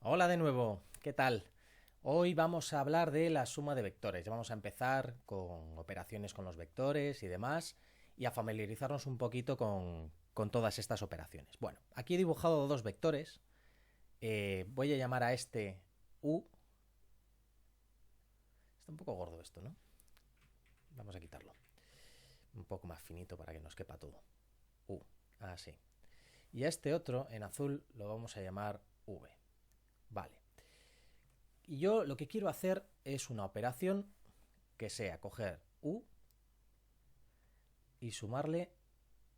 Hola de nuevo, ¿qué tal? Hoy vamos a hablar de la suma de vectores. Vamos a empezar con operaciones con los vectores y demás y a familiarizarnos un poquito con todas estas operaciones. Bueno, aquí he dibujado dos vectores. Voy a llamar a este U. Está un poco gordo esto, ¿no? Vamos a quitarlo. Un poco más finito para que nos quepa todo. U, así. Y a este otro, en azul, lo vamos a llamar V. Vale. Y yo lo que quiero hacer es una operación que sea coger U y sumarle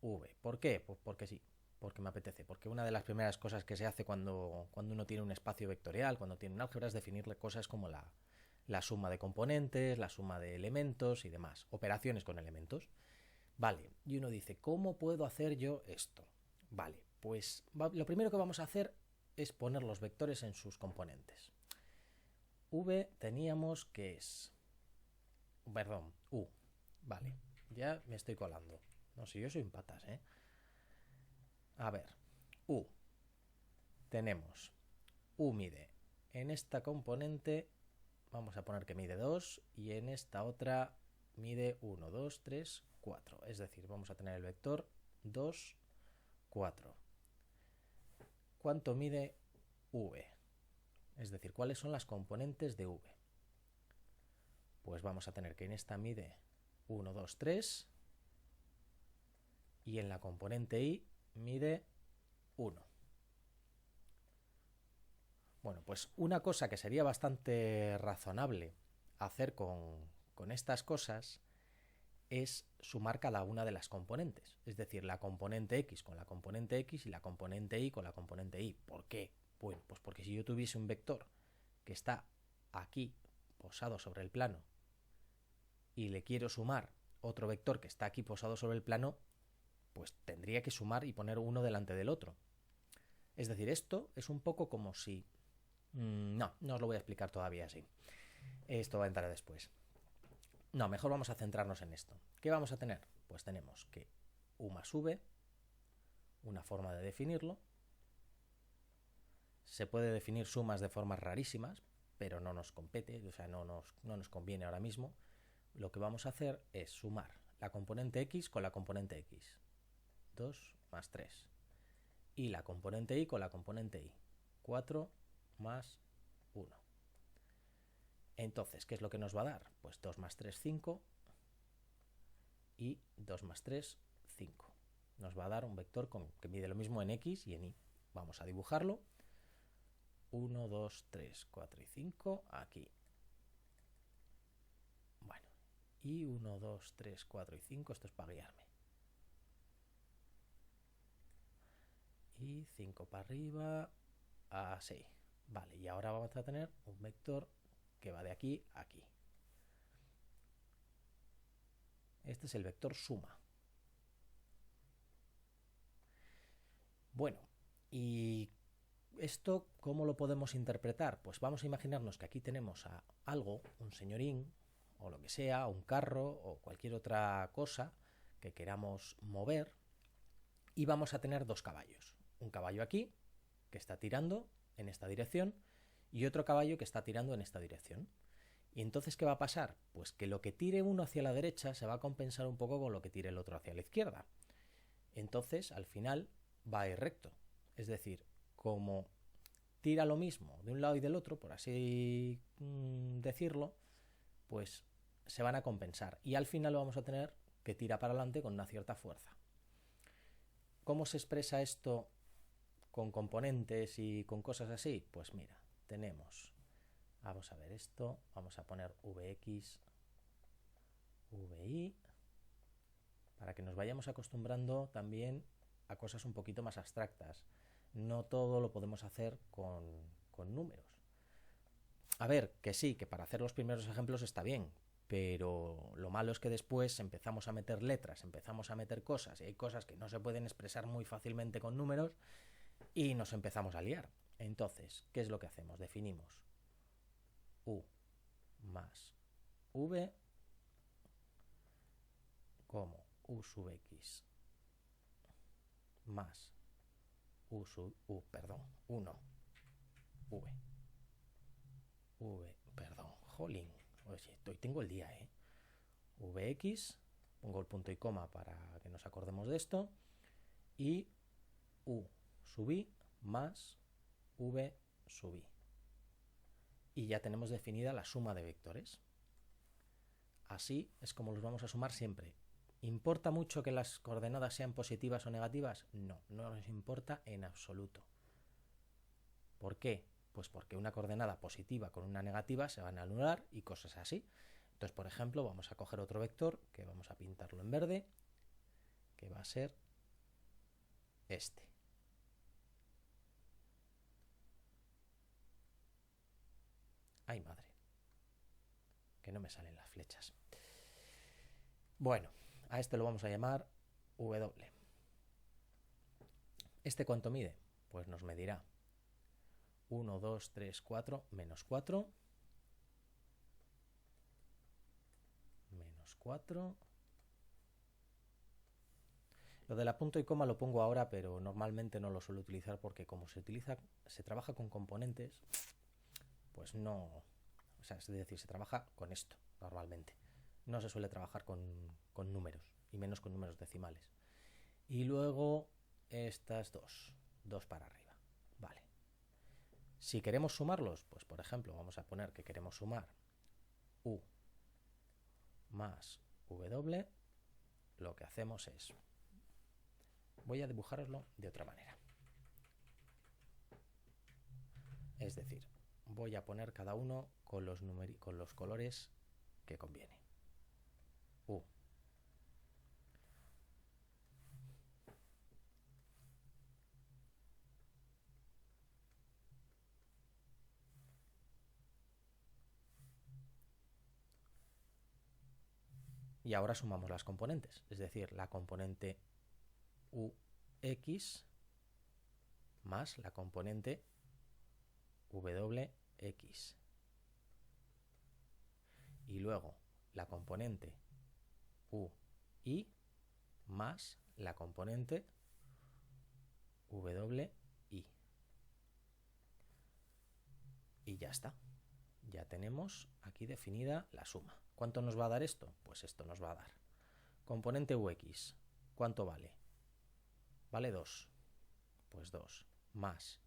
V. ¿Por qué? Pues porque sí, porque me apetece. Porque una de las primeras cosas que se hace cuando uno tiene un espacio vectorial, cuando tiene un álgebra, es definirle cosas como la suma de componentes, la suma de elementos y demás. Operaciones con elementos. Vale, y uno dice, ¿cómo puedo hacer yo esto? Vale, pues lo primero que vamos a hacer es poner los vectores en sus componentes. V teníamos que es... Perdón, U. Vale, ya me estoy colando. No sé, yo soy un patas, ¿eh? A ver, U. Tenemos U mide en esta componente, vamos a poner que mide 2 y en esta otra mide 1, 2, 3, 4. Es decir, vamos a tener el vector 2, 4. ¿Cuánto mide V? Es decir, ¿cuáles son las componentes de V? Pues vamos a tener que en esta mide 1, 2, 3 y en la componente I mide 1. Bueno, pues una cosa que sería bastante razonable hacer con estas cosas es sumar cada una de las componentes. Es decir, la componente X con la componente X y la componente Y con la componente Y. ¿Por qué? Bueno, pues porque si yo tuviese un vector que está aquí posado sobre el plano y le quiero sumar otro vector que está aquí posado sobre el plano, pues tendría que sumar y poner uno delante del otro. Es decir, esto es un poco como si... no os lo voy a explicar todavía así. Esto va a entrar después. No, mejor vamos a centrarnos en esto. ¿Qué vamos a tener? Pues tenemos que U más V, una forma de definirlo. Se puede definir sumas de formas rarísimas, pero no nos compete, o sea, no nos conviene ahora mismo. Lo que vamos a hacer es sumar la componente X con la componente X. 2 más 3. Y la componente Y con la componente Y. 4 más 1. Entonces, ¿qué es lo que nos va a dar? Pues 2 más 3, 5 y 2 más 3, 5. Nos va a dar un vector que mide lo mismo en X y en Y. Vamos a dibujarlo. 1, 2, 3, 4 y 5 aquí. Bueno, y 1, 2, 3, 4 y 5, esto es para guiarme. Y 5 para arriba, así. Vale, y ahora vamos a tener un vector que va de aquí a aquí. Este es el vector suma. Bueno, ¿y esto cómo lo podemos interpretar? Pues vamos a imaginarnos que aquí tenemos a algo, un señorín, o lo que sea, un carro, o cualquier otra cosa que queramos mover, y vamos a tener dos caballos. Un caballo aquí, que está tirando en esta dirección, y otro caballo que está tirando en esta dirección. ¿Y entonces qué va a pasar? Pues que lo que tire uno hacia la derecha se va a compensar un poco con lo que tire el otro hacia la izquierda. Entonces, al final, va a ir recto. Es decir, como tira lo mismo de un lado y del otro, por así decirlo, pues se van a compensar. Y al final vamos a tener que tira para adelante con una cierta fuerza. ¿Cómo se expresa esto con componentes y con cosas así? Pues mira, tenemos, vamos a ver esto, vamos a poner Vx, Vi, para que nos vayamos acostumbrando también a cosas un poquito más abstractas. No todo lo podemos hacer con números. A ver, que sí, que para hacer los primeros ejemplos está bien, pero lo malo es que después empezamos a meter letras, empezamos a meter cosas, y hay cosas que no se pueden expresar muy fácilmente con números, y nos empezamos a liar. Entonces, ¿qué es lo que hacemos? Definimos U más V como U sub X más U sub 1 V. hoy tengo el día, ¿eh? Vx, pongo el punto y coma para que nos acordemos de esto, y u sub i más v sub i. Y ya tenemos definida la suma de vectores. Así es como los vamos a sumar siempre. ¿Importa mucho que las coordenadas sean positivas o negativas? No, no nos importa en absoluto. ¿Por qué? Pues porque una coordenada positiva con una negativa se van a anular y cosas así. Entonces, por ejemplo, vamos a coger otro vector que vamos a pintarlo en verde, que va a ser este. ¡Ay, madre! Que no me salen las flechas. Bueno, a este lo vamos a llamar W. ¿Este cuánto mide? Pues nos medirá 1, 2, 3, 4, menos 4, menos 4. Lo de la punto y coma lo pongo ahora, pero normalmente no lo suelo utilizar porque como se trabaja con componentes, pues no, o sea, es decir, se trabaja con esto normalmente. No se suele trabajar con números, y menos con números decimales. Y luego estas dos para arriba. Vale. Si queremos sumarlos, pues por ejemplo, vamos a poner que queremos sumar u más w, lo que hacemos es, voy a dibujaroslo de otra manera. Es decir, voy a poner cada uno con los colores que conviene. U. Y ahora sumamos las componentes, es decir, la componente ux más la componente wx. Y luego la componente ui más la componente wi. Y ya está. Ya tenemos aquí definida la suma. ¿Cuánto nos va a dar esto? Pues esto nos va a dar. Componente ux, ¿cuánto vale? Vale 2. Pues 2. Más.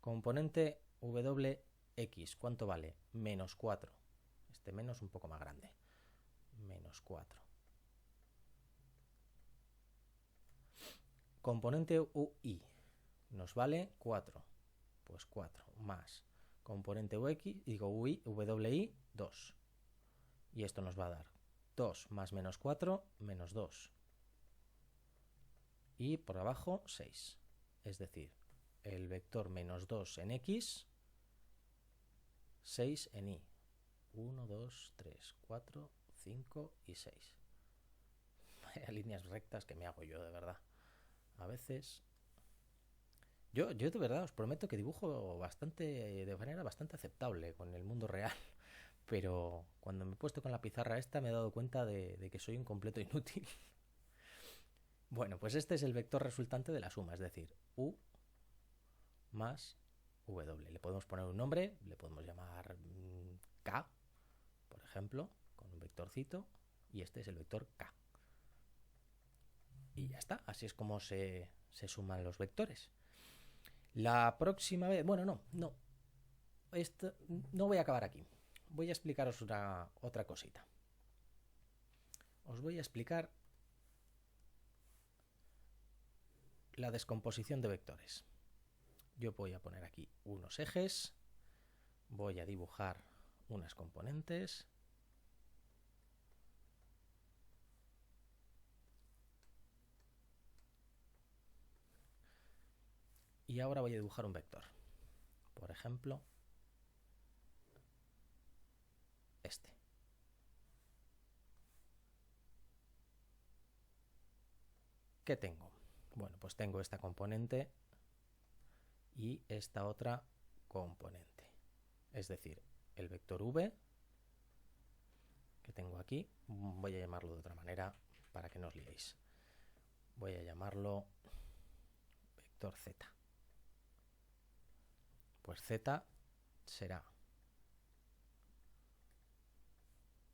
Componente wx, ¿cuánto vale? Menos 4. Este menos un poco más grande. Menos 4. Componente ui nos vale 4. Pues 4 más componente wi, 2. Y esto nos va a dar 2 más menos 4, menos 2. Y por abajo 6. Es decir, el vector menos 2 en x, 6 en y. 1, 2, 3, 4, 5 y 6. Vaya líneas rectas que me hago yo, de verdad. A veces... Yo de verdad os prometo que dibujo de manera bastante aceptable con el mundo real. Pero cuando me he puesto con la pizarra esta me he dado cuenta de que soy un completo inútil. Bueno, pues este es el vector resultante de la suma, es decir, u más w. Le podemos poner un nombre, le podemos llamar k, por ejemplo, con un vectorcito, y este es el vector k. Y ya está, así es como se suman los vectores. La próxima vez, bueno, no voy a acabar aquí. Voy a explicaros otra cosita. Os voy a explicar la descomposición de vectores. Yo voy a poner aquí unos ejes, voy a dibujar unas componentes y ahora voy a dibujar un vector. Por ejemplo, este. ¿Qué tengo? Bueno, pues tengo esta componente y esta otra componente. Es decir, el vector v que tengo aquí, voy a llamarlo de otra manera para que no os liéis. Voy a llamarlo vector z. Pues z será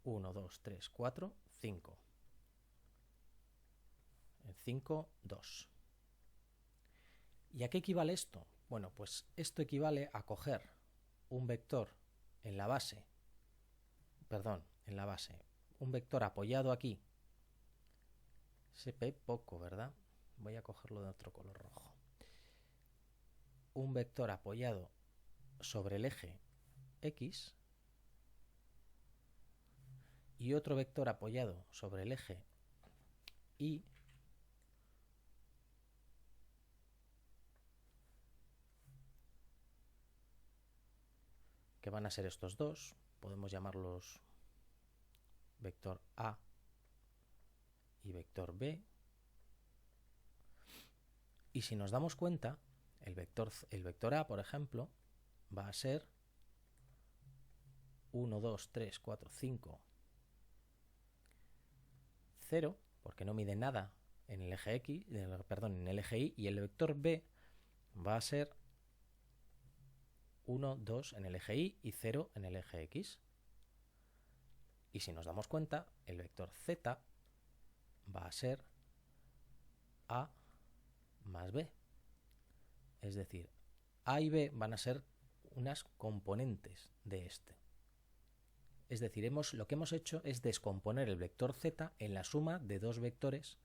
1, 2, 3, 4, 5. En 5, 2. ¿Y a qué equivale esto? Bueno, pues esto equivale a coger un vector en la base, un vector apoyado aquí. Se ve poco, ¿verdad? Voy a cogerlo de otro color rojo. Un vector apoyado sobre el eje X y otro vector apoyado sobre el eje Y, que van a ser estos dos. Podemos llamarlos vector A y vector B. Y si nos damos cuenta, el vector A, por ejemplo, va a ser 1, 2, 3, 4, 5, 0, porque no mide nada en el eje X, en el eje Y, y el vector B va a ser 1, 2 en el eje Y y 0 en el eje X. Y si nos damos cuenta, el vector Z va a ser A más B. Es decir, A y B van a ser unas componentes de este. Es decir, lo que hemos hecho es descomponer el vector Z en la suma de dos vectores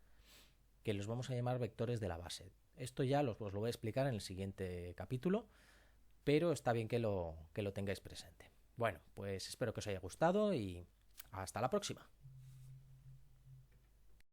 que los vamos a llamar vectores de la base. Esto ya os lo voy a explicar en el siguiente capítulo, pero está bien que lo tengáis presente. Bueno, pues espero que os haya gustado y hasta la próxima.